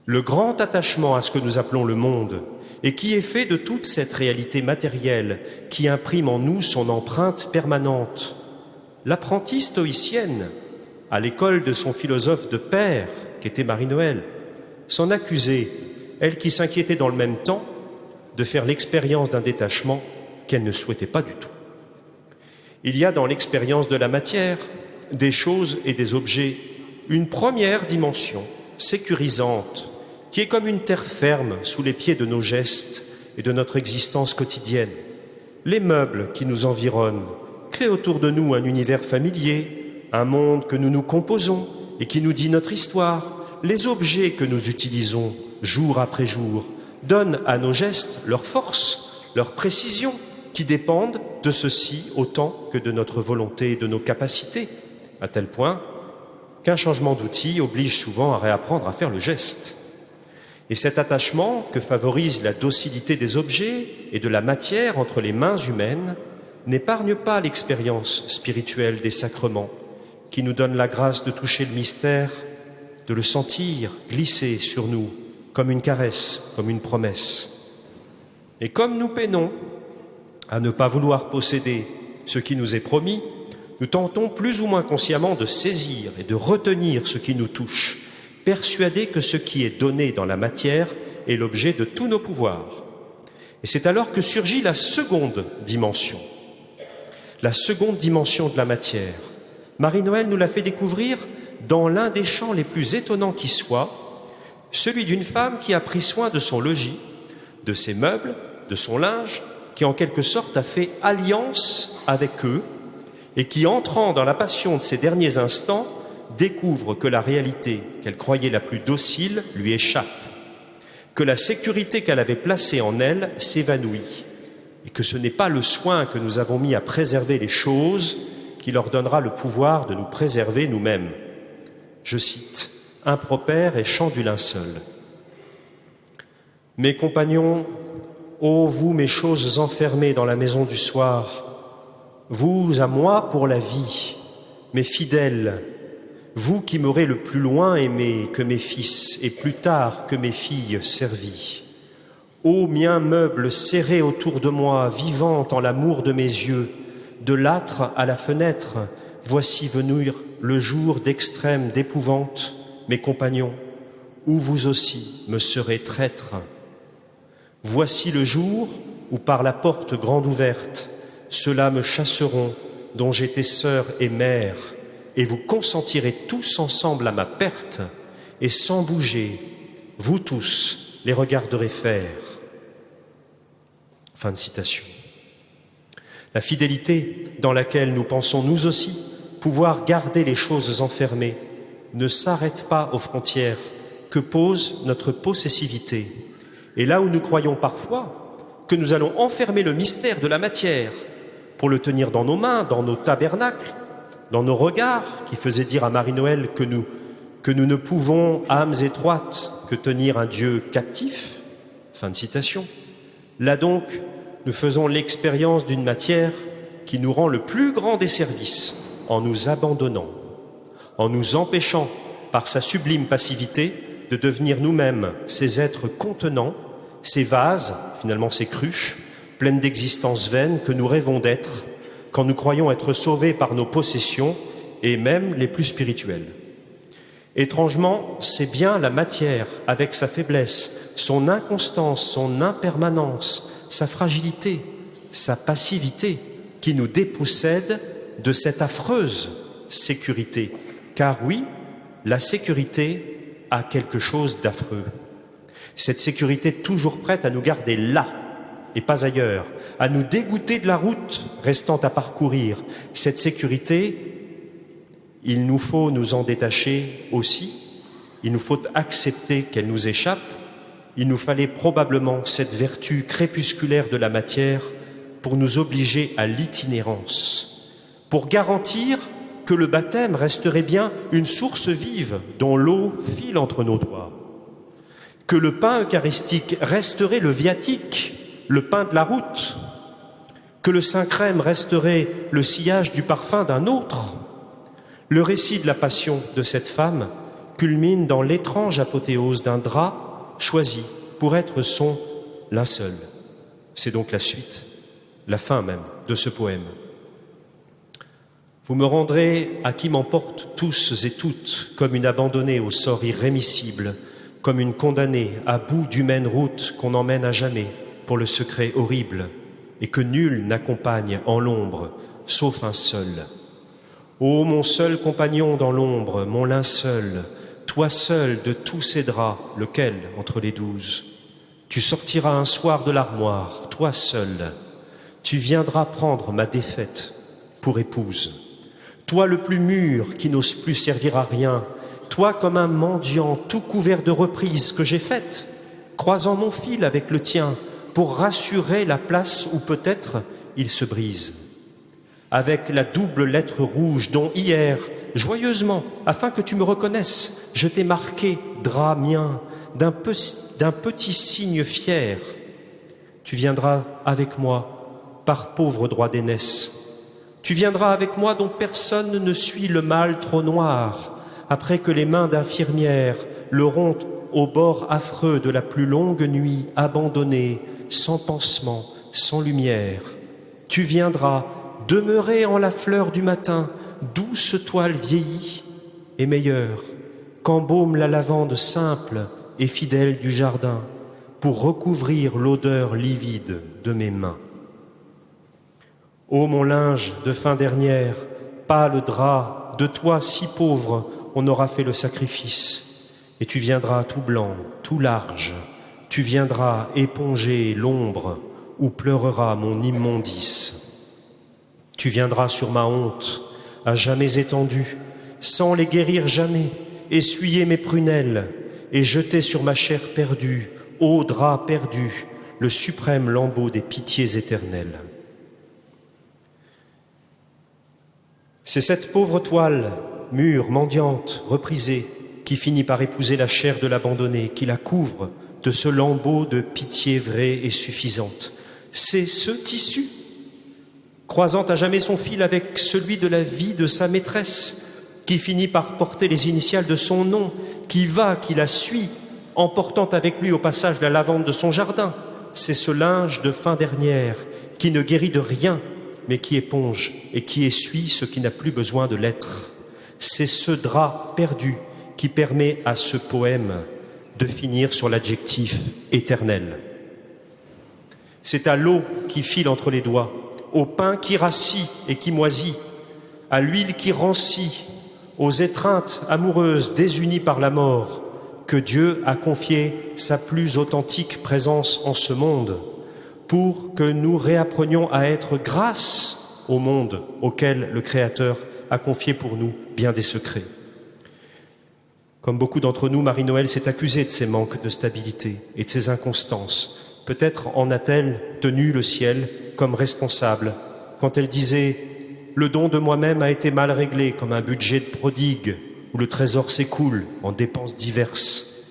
Le grand attachement à ce que nous appelons le monde et qui est fait de toute cette réalité matérielle qui imprime en nous son empreinte permanente. L'apprentie stoïcienne, à l'école de son philosophe de père, qu'était Marie-Noël, s'en accusait, elle qui s'inquiétait dans le même temps de faire l'expérience d'un détachement qu'elle ne souhaitait pas du tout. Il y a dans l'expérience de la matière, des choses et des objets, une première dimension sécurisante qui est comme une terre ferme sous les pieds de nos gestes et de notre existence quotidienne. Les meubles qui nous environnent créent autour de nous un univers familier, un monde que nous nous composons et qui nous dit notre histoire. Les objets que nous utilisons jour après jour donnent à nos gestes leur force, leur précision, qui dépendent de ceci autant que de notre volonté et de nos capacités, à tel point qu'un changement d'outil oblige souvent à réapprendre à faire le geste. Et cet attachement que favorise la docilité des objets et de la matière entre les mains humaines n'épargne pas l'expérience spirituelle des sacrements qui nous donnent la grâce de toucher le mystère, de le sentir glisser sur nous comme une caresse, comme une promesse. Et comme nous peinons à ne pas vouloir posséder ce qui nous est promis, nous tentons plus ou moins consciemment de saisir et de retenir ce qui nous touche, persuadés que ce qui est donné dans la matière est l'objet de tous nos pouvoirs. Et c'est alors que surgit la seconde dimension de la matière. Marie-Noël nous l'a fait découvrir dans l'un des chants les plus étonnants qui soient, celui d'une femme qui a pris soin de son logis, de ses meubles, de son linge, qui en quelque sorte a fait alliance avec eux et qui, entrant dans la passion de ces derniers instants, découvre que la réalité qu'elle croyait la plus docile lui échappe, que la sécurité qu'elle avait placée en elle s'évanouit et que ce n'est pas le soin que nous avons mis à préserver les choses qui leur donnera le pouvoir de nous préserver nous-mêmes. Je cite, Impropère et chant du linceul. Mes compagnons, ô vous mes choses enfermées dans la maison du soir, vous à moi pour la vie, mes fidèles, vous qui m'aurez le plus loin aimé que mes fils et plus tard que mes filles servis. Ô mien meuble serré autour de moi, vivant en l'amour de mes yeux, de l'âtre à la fenêtre, voici venir le jour d'extrême d'épouvante, mes compagnons, où vous aussi me serez traîtres. Voici le jour où par la porte grande ouverte, ceux-là me chasseront, dont j'étais sœur et mère, et vous consentirez tous ensemble à ma perte, et sans bouger, vous tous les regarderez faire. » Fin de citation. La fidélité dans laquelle nous pensons nous aussi pouvoir garder les choses enfermées ne s'arrête pas aux frontières que pose notre possessivité. Et là où nous croyons parfois que nous allons enfermer le mystère de la matière pour le tenir dans nos mains, dans nos tabernacles, dans nos regards, qui faisaient dire à Marie-Noël que nous ne pouvons, âmes étroites, que tenir un Dieu captif. Fin de citation. Là donc, nous faisons l'expérience d'une matière qui nous rend le plus grand des services en nous abandonnant, en nous empêchant, par sa sublime passivité, de devenir nous-mêmes ces êtres contenants, ces vases, finalement ces cruches, pleines d'existences vaines que nous rêvons d'être quand nous croyons être sauvés par nos possessions et même les plus spirituelles. Étrangement, c'est bien la matière, avec sa faiblesse, son inconstance, son impermanence, sa fragilité, sa passivité, qui nous dépossède de cette affreuse sécurité. Car oui, la sécurité a quelque chose d'affreux. Cette sécurité toujours prête à nous garder là et pas ailleurs, à nous dégoûter de la route restant à parcourir. Cette sécurité, il nous faut nous en détacher aussi, il nous faut accepter qu'elle nous échappe. Il nous fallait probablement cette vertu crépusculaire de la matière pour nous obliger à l'itinérance, pour garantir que le baptême resterait bien une source vive dont l'eau file entre nos doigts, que le pain eucharistique resterait le viatique, le pain de la route, que le Saint-Crème resterait le sillage du parfum d'un autre. Le récit de la passion de cette femme culmine dans l'étrange apothéose d'un drap choisi pour être son linceul. C'est donc la suite, la fin même de ce poème. Vous me rendrez à qui m'emportent tous et toutes, comme une abandonnée au sort irrémissible, comme une condamnée à bout d'humaine route qu'on emmène à jamais pour le secret horrible, et que nul n'accompagne en l'ombre, sauf un seul. Ô mon seul compagnon dans l'ombre, mon linceul, toi seul de tous ces draps, lequel entre les 12? Tu sortiras un soir de l'armoire, toi seul, tu viendras prendre ma défaite pour épouse. Toi le plus mûr qui n'ose plus servir à rien, toi comme un mendiant tout couvert de reprises que j'ai faites, croisant mon fil avec le tien pour rassurer la place où peut-être il se brise. Avec la double lettre rouge dont hier, joyeusement, afin que tu me reconnaisses, je t'ai marqué, drap mien, d'un petit signe fier. Tu viendras avec moi, par pauvre droit d'aînesse. Tu viendras avec moi dont personne ne suit le mal trop noir, après que les mains d'infirmière l'auront au bord affreux de la plus longue nuit abandonnée, sans pansement, sans lumière. Tu viendras demeurer en la fleur du matin, douce toile vieillie et meilleure, qu'embaume la lavande simple et fidèle du jardin, pour recouvrir l'odeur livide de mes mains. Ô mon linge de fin dernière, pâle drap, de toi si pauvre, on aura fait le sacrifice, et tu viendras tout blanc, tout large, tu viendras éponger l'ombre où pleurera mon immondice. Tu viendras sur ma honte, à jamais étendue, sans les guérir jamais, essuyer mes prunelles et jeter sur ma chair perdue, ô drap perdu, le suprême lambeau des pitiés éternelles. C'est cette pauvre toile, mûre, mendiante, reprisée, qui finit par épouser la chair de l'abandonné, qui la couvre de ce lambeau de pitié vraie et suffisante. C'est ce tissu, croisant à jamais son fil avec celui de la vie de sa maîtresse, qui finit par porter les initiales de son nom, qui la suit, emportant avec lui au passage la lavande de son jardin. C'est ce linge de fin dernière, qui ne guérit de rien, mais qui éponge et qui essuie ce qui n'a plus besoin de l'être. C'est ce drap perdu qui permet à ce poème de finir sur l'adjectif éternel. C'est à l'eau qui file entre les doigts, au pain qui rassit et qui moisit, à l'huile qui rancit, aux étreintes amoureuses désunies par la mort, que Dieu a confié sa plus authentique présence en ce monde, pour que nous réapprenions à être grâce au monde auquel le Créateur a confié pour nous bien des secrets. Comme beaucoup d'entre nous, Marie-Noël s'est accusée de ses manques de stabilité et de ses inconstances. Peut-être en a-t-elle tenu le ciel comme responsable quand elle disait « Le don de moi-même a été mal réglé comme un budget de prodigue où le trésor s'écoule en dépenses diverses. »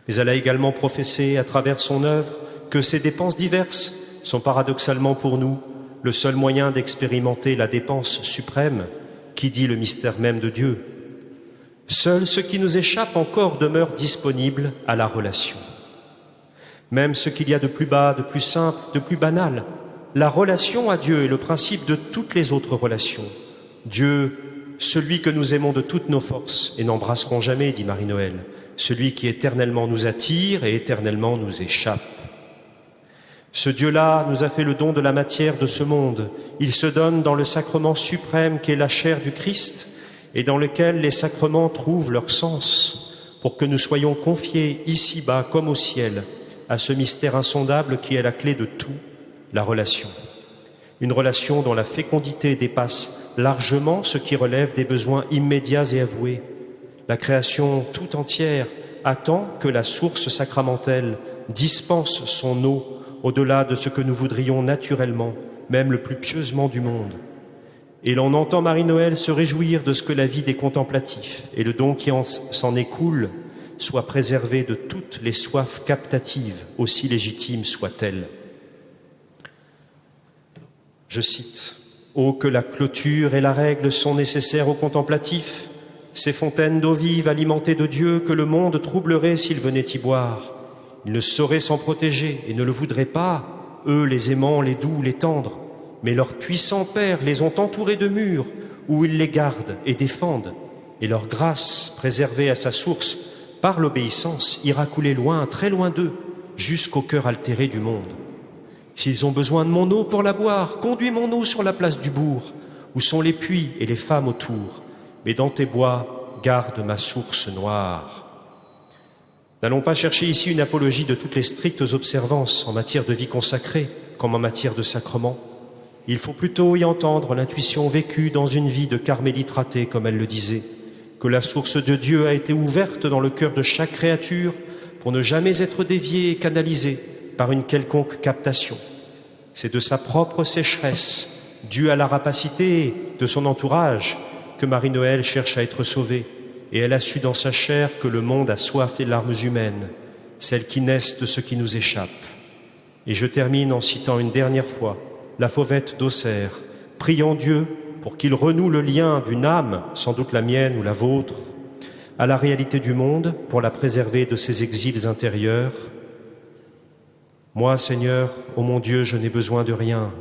Mais elle a également professé à travers son œuvre que ces dépenses diverses sont paradoxalement pour nous le seul moyen d'expérimenter la dépense suprême qui dit le mystère même de Dieu. Seul ce qui nous échappe encore demeure disponible à la relation. Même ce qu'il y a de plus bas, de plus simple, de plus banal, la relation à Dieu est le principe de toutes les autres relations. Dieu, celui que nous aimons de toutes nos forces et n'embrasserons jamais, dit Marie-Noël, celui qui éternellement nous attire et éternellement nous échappe. Ce Dieu-là nous a fait le don de la matière de ce monde. Il se donne dans le sacrement suprême qui est la chair du Christ et dans lequel les sacrements trouvent leur sens pour que nous soyons confiés ici-bas comme au ciel à ce mystère insondable qui est la clé de tout, la relation. Une relation dont la fécondité dépasse largement ce qui relève des besoins immédiats et avoués. La création tout entière attend que la source sacramentelle dispense son eau au-delà de ce que nous voudrions naturellement, même le plus pieusement du monde. Et l'on entend Marie-Noël se réjouir de ce que la vie des contemplatifs et le don qui s'en écoule soit préservé de toutes les soifs captatives, aussi légitimes soient-elles. Je cite, « Oh, que la clôture et la règle sont nécessaires aux contemplatifs, ces fontaines d'eau vive alimentées de Dieu que le monde troublerait s'il venait y boire. Ils ne sauraient s'en protéger et ne le voudraient pas, eux les aimants, les doux, les tendres, mais leurs puissants pères les ont entourés de murs où ils les gardent et défendent, et leur grâce, préservée à sa source par l'obéissance, ira couler loin, très loin d'eux, jusqu'au cœur altéré du monde. S'ils ont besoin de mon eau pour la boire, conduis mon eau sur la place du bourg, où sont les puits et les femmes autour, mais dans tes bois, garde ma source noire. » N'allons pas chercher ici une apologie de toutes les strictes observances en matière de vie consacrée comme en matière de sacrement. Il faut plutôt y entendre l'intuition vécue dans une vie de carmélite ratée, comme elle le disait, que la source de Dieu a été ouverte dans le cœur de chaque créature pour ne jamais être déviée et canalisée par une quelconque captation. C'est de sa propre sécheresse, due à la rapacité de son entourage, que Marie-Noël cherche à être sauvée, et elle a su dans sa chair que le monde a soif des larmes humaines, celles qui naissent de ce qui nous échappe. Et je termine en citant une dernière fois la fauvette d'Auxerre, priant Dieu pour qu'il renoue le lien d'une âme, sans doute la mienne ou la vôtre, à la réalité du monde pour la préserver de ses exils intérieurs. Moi, Seigneur, ô mon Dieu, je n'ai besoin de rien.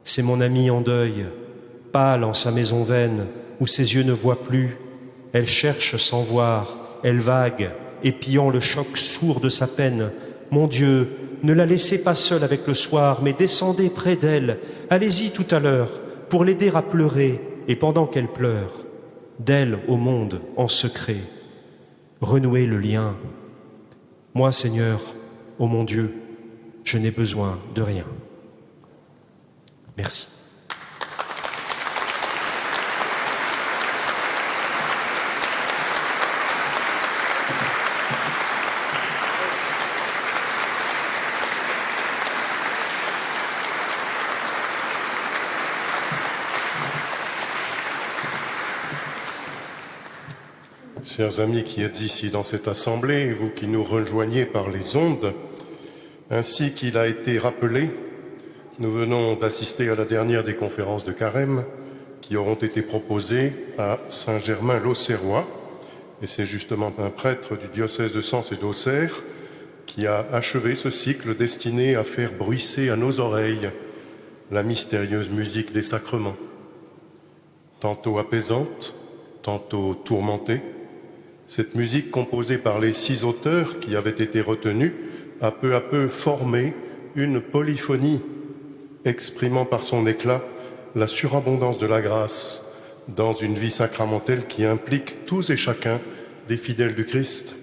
C'est mon amie en deuil, pâle en sa maison vaine, où ses yeux ne voient plus. Elle cherche sans voir, elle vague, épiant le choc sourd de sa peine. Mon Dieu, ne la laissez pas seule avec le soir, mais descendez près d'elle. Allez-y tout à l'heure, pour l'aider à pleurer, et pendant qu'elle pleure, d'elle au monde, en secret, renouez le lien. Moi, Seigneur, ô mon Dieu, je n'ai besoin de rien. Merci. Chers amis qui êtes ici dans cette assemblée, et vous qui nous rejoignez par les ondes, ainsi qu'il a été rappelé, nous venons d'assister à la dernière des conférences de Carême qui auront été proposées à Saint-Germain-l'Auxerrois, et c'est justement un prêtre du diocèse de Sens et d'Auxerre qui a achevé ce cycle destiné à faire bruisser à nos oreilles la mystérieuse musique des sacrements, tantôt apaisante, tantôt tourmentée. Cette musique composée par les 6 auteurs qui avaient été retenus a peu à peu formé une polyphonie exprimant par son éclat la surabondance de la grâce dans une vie sacramentelle qui implique tous et chacun des fidèles du Christ.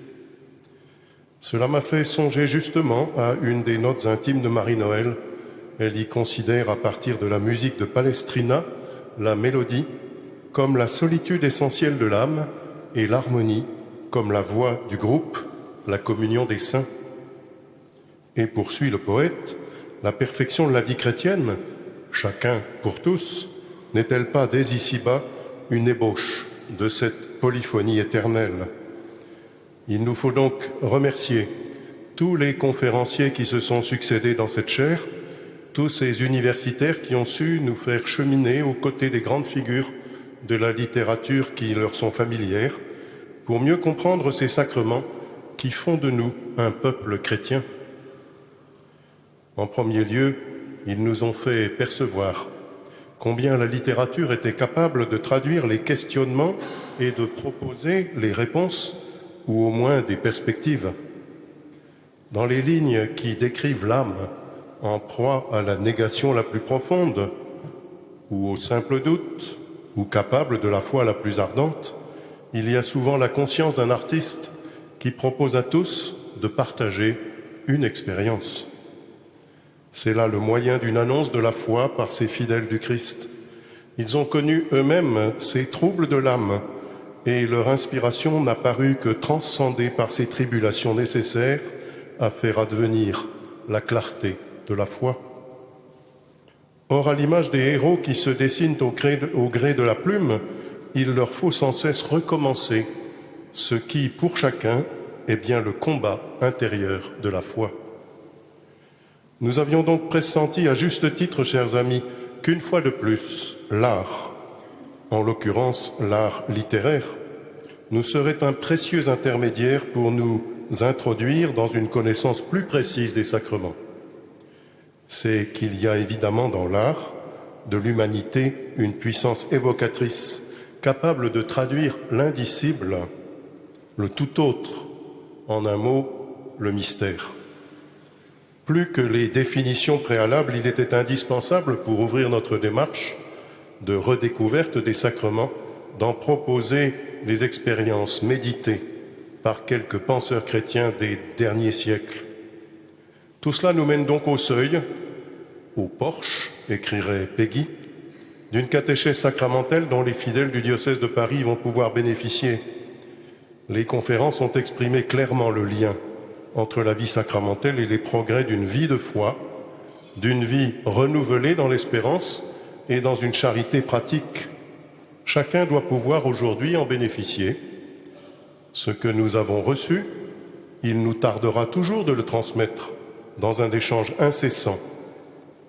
Cela m'a fait songer justement à une des notes intimes de Marie-Noël. Elle y considère à partir de la musique de Palestrina la mélodie comme la solitude essentielle de l'âme et l'harmonie comme la voix du groupe, la communion des saints. Et poursuit le poète, la perfection de la vie chrétienne, chacun pour tous, n'est-elle pas dès ici-bas une ébauche de cette polyphonie éternelle? Il nous faut donc remercier tous les conférenciers qui se sont succédés dans cette chaire, tous ces universitaires qui ont su nous faire cheminer aux côtés des grandes figures de la littérature qui leur sont familières, pour mieux comprendre ces sacrements qui font de nous un peuple chrétien. En premier lieu, ils nous ont fait percevoir combien la littérature était capable de traduire les questionnements et de proposer les réponses, ou au moins des perspectives. Dans les lignes qui décrivent l'âme en proie à la négation la plus profonde, ou au simple doute, ou capable de la foi la plus ardente, il y a souvent la conscience d'un artiste qui propose à tous de partager une expérience. C'est là le moyen d'une annonce de la foi par ces fidèles du Christ. Ils ont connu eux-mêmes ces troubles de l'âme et leur inspiration n'a paru que transcendée par ces tribulations nécessaires à faire advenir la clarté de la foi. Or, à l'image des héros qui se dessinent au gré de la plume, il leur faut sans cesse recommencer ce qui, pour chacun, est bien le combat intérieur de la foi. Nous avions donc pressenti à juste titre, chers amis, qu'une fois de plus, l'art, en l'occurrence l'art littéraire, nous serait un précieux intermédiaire pour nous introduire dans une connaissance plus précise des sacrements. C'est qu'il y a évidemment dans l'art de l'humanité une puissance évocatrice capable de traduire l'indicible, le tout autre, en un mot, le mystère. Plus que les définitions préalables, il était indispensable pour ouvrir notre démarche de redécouverte des sacrements, d'en proposer les expériences méditées par quelques penseurs chrétiens des derniers siècles. Tout cela nous mène donc au seuil, au porche, écrirait Péguy, d'une catéchèse sacramentelle dont les fidèles du diocèse de Paris vont pouvoir bénéficier. Les conférences ont exprimé clairement le lien entre la vie sacramentelle et les progrès d'une vie de foi, d'une vie renouvelée dans l'espérance et dans une charité pratique. Chacun doit pouvoir aujourd'hui en bénéficier. Ce que nous avons reçu, il nous tardera toujours de le transmettre dans un échange incessant,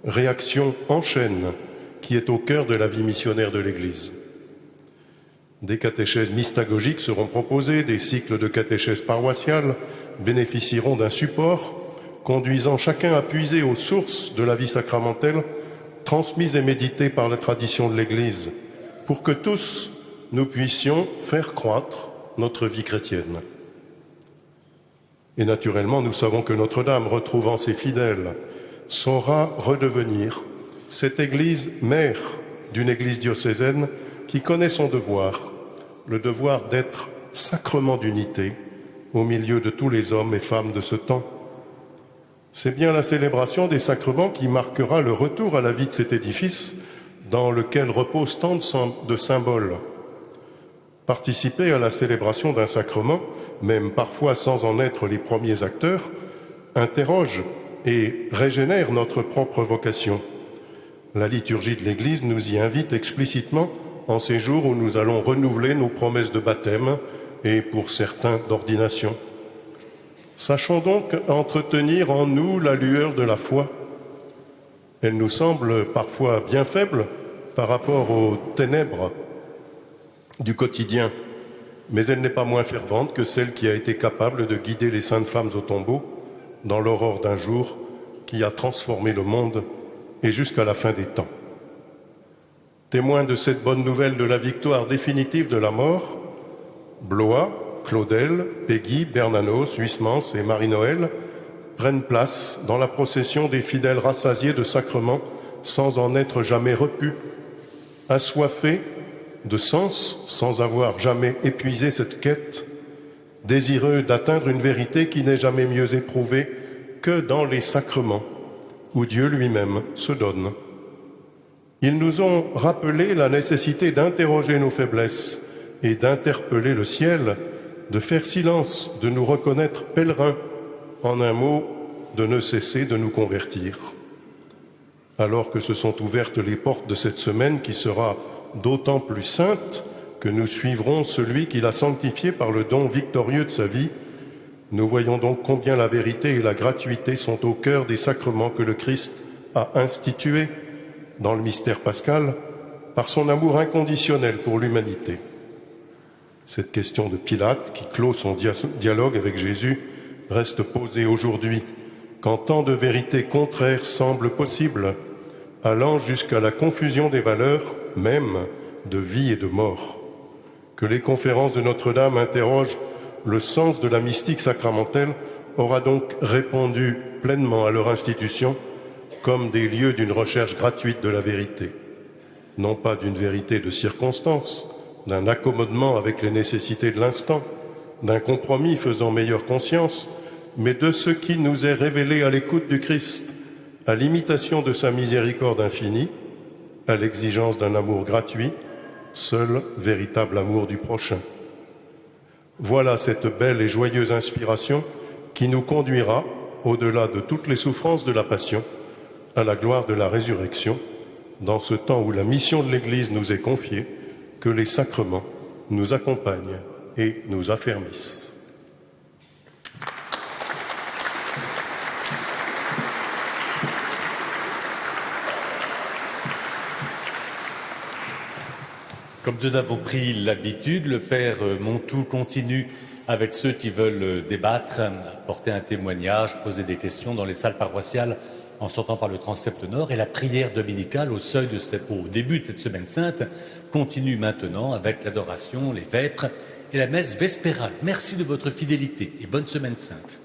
réaction en chaîne qui est au cœur de la vie missionnaire de l'Église. Des catéchèses mystagogiques seront proposées, des cycles de catéchèses paroissiales bénéficieront d'un support conduisant chacun à puiser aux sources de la vie sacramentelle transmises et méditées par la tradition de l'Église, pour que tous nous puissions faire croître notre vie chrétienne. Et naturellement, nous savons que Notre-Dame, retrouvant ses fidèles, saura redevenir cette Église mère d'une Église diocésaine qui connaît son devoir, le devoir d'être sacrement d'unité au milieu de tous les hommes et femmes de ce temps. C'est bien la célébration des sacrements qui marquera le retour à la vie de cet édifice dans lequel reposent tant de symboles. Participer à la célébration d'un sacrement, même parfois sans en être les premiers acteurs, interroge et régénère notre propre vocation. La liturgie de l'Église nous y invite explicitement en ces jours où nous allons renouveler nos promesses de baptême et pour certains d'ordination. Sachons donc entretenir en nous la lueur de la foi. Elle nous semble parfois bien faible par rapport aux ténèbres du quotidien, mais elle n'est pas moins fervente que celle qui a été capable de guider les saintes femmes au tombeau dans l'aurore d'un jour qui a transformé le monde et jusqu'à la fin des temps. Témoins de cette bonne nouvelle de la victoire définitive de la mort, Blois, Claudel, Péguy, Bernanos, Huysmans et Marie-Noël prennent place dans la procession des fidèles rassasiés de sacrements sans en être jamais repus, assoiffés de sens sans avoir jamais épuisé cette quête, désireux d'atteindre une vérité qui n'est jamais mieux éprouvée que dans les sacrements, où Dieu lui-même se donne. Ils nous ont rappelé la nécessité d'interroger nos faiblesses et d'interpeller le ciel, de faire silence, de nous reconnaître pèlerins, en un mot, de ne cesser de nous convertir. Alors que se sont ouvertes les portes de cette semaine qui sera d'autant plus sainte que nous suivrons celui qui l'a sanctifié par le don victorieux de sa vie, nous voyons donc combien la vérité et la gratuité sont au cœur des sacrements que le Christ a institués dans le mystère pascal par son amour inconditionnel pour l'humanité. Cette question de Pilate, qui clôt son dialogue avec Jésus, reste posée aujourd'hui, quand tant de vérités contraires semblent possibles, allant jusqu'à la confusion des valeurs, même de vie et de mort. Que les conférences de Notre-Dame interrogent le sens de la mystique sacramentelle aura donc répondu pleinement à leur institution comme des lieux d'une recherche gratuite de la vérité. Non pas d'une vérité de circonstance, d'un accommodement avec les nécessités de l'instant, d'un compromis faisant meilleure conscience, mais de ce qui nous est révélé à l'écoute du Christ, à l'imitation de sa miséricorde infinie, à l'exigence d'un amour gratuit, seul véritable amour du prochain. Voilà cette belle et joyeuse inspiration qui nous conduira, au-delà de toutes les souffrances de la Passion, à la gloire de la résurrection, dans ce temps où la mission de l'Église nous est confiée, que les sacrements nous accompagnent et nous affermissent. Comme nous avons pris l'habitude, le Père Montou continue avec ceux qui veulent débattre, apporter un témoignage, poser des questions dans les salles paroissiales en sortant par le transept nord. Et la prière dominicale au début de cette semaine sainte continue maintenant avec l'adoration, les vêpres et la messe vespérale. Merci de votre fidélité et bonne semaine sainte.